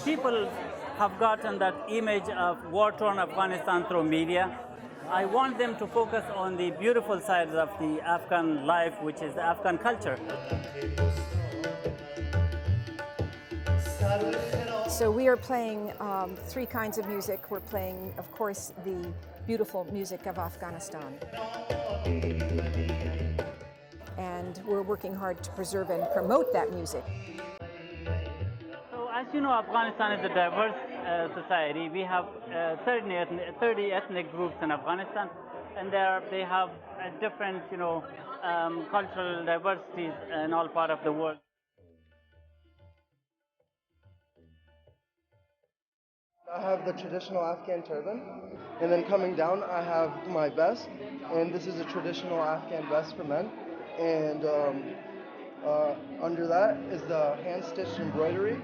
People have gotten that image of war-torn Afghanistan through media. I want them to focus on the beautiful sides of the Afghan life, which is the Afghan culture. So we are playing three kinds of music. We're playing, of course, the beautiful music of Afghanistan. And we're working hard to preserve and promote that music. So as you know, Afghanistan is a diverse society. We have 30 ethnic groups in Afghanistan, and they have different, cultural diversities in all parts of the world. I have the traditional Afghan turban, and then coming down I have my vest, and this is a traditional Afghan vest for men, and under that is the hand-stitched embroidery.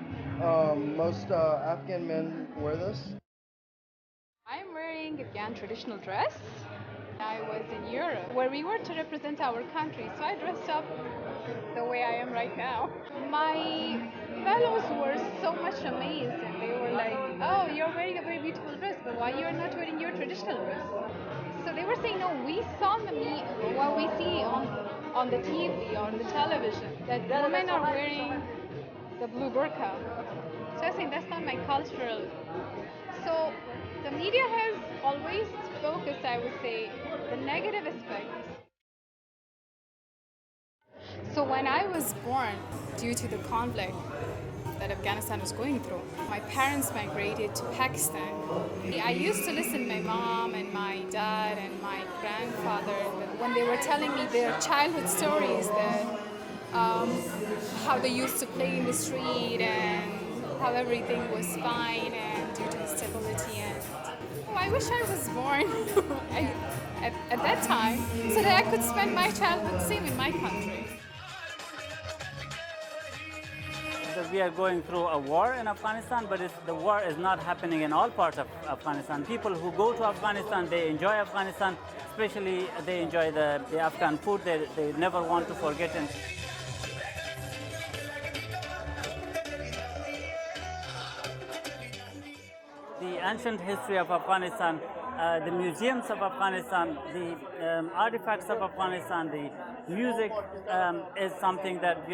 Most Afghan men wear this. I'm wearing Afghan traditional dress. I was in Europe where we were to represent our country, so I dressed up the way I am right now. My fellows were so much amazed, and they were like, "Oh, you're wearing a very beautiful dress, but why you're not wearing your traditional dress?" So they were saying, "No, we saw what we see on the TV, on the television, that women are wearing the blue burqa." So I think that's not my cultural. So the media has always focused, I would say, the negative aspects. So when I was born, due to the conflict that Afghanistan was going through, my parents migrated to Pakistan. I used to listen to my mom and my dad and my grandfather when they were telling me their childhood stories, that how they used to play in the street and how everything was fine and due to the stability. And I wish I was born at that time so that I could spend my childhood same in my country. We are going through a war in Afghanistan, but the war is not happening in all parts of Afghanistan. People who go to Afghanistan, they enjoy Afghanistan, especially they enjoy the Afghan food. They never want to forget it. The ancient history of Afghanistan, the museums of Afghanistan, the artifacts of Afghanistan, the music is something that,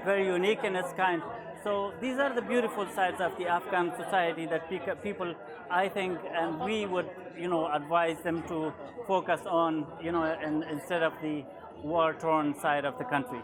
very unique in its kind. So these are the beautiful sides of the Afghan society that people, I think, and we would, advise them to focus on, instead of the war-torn side of the country.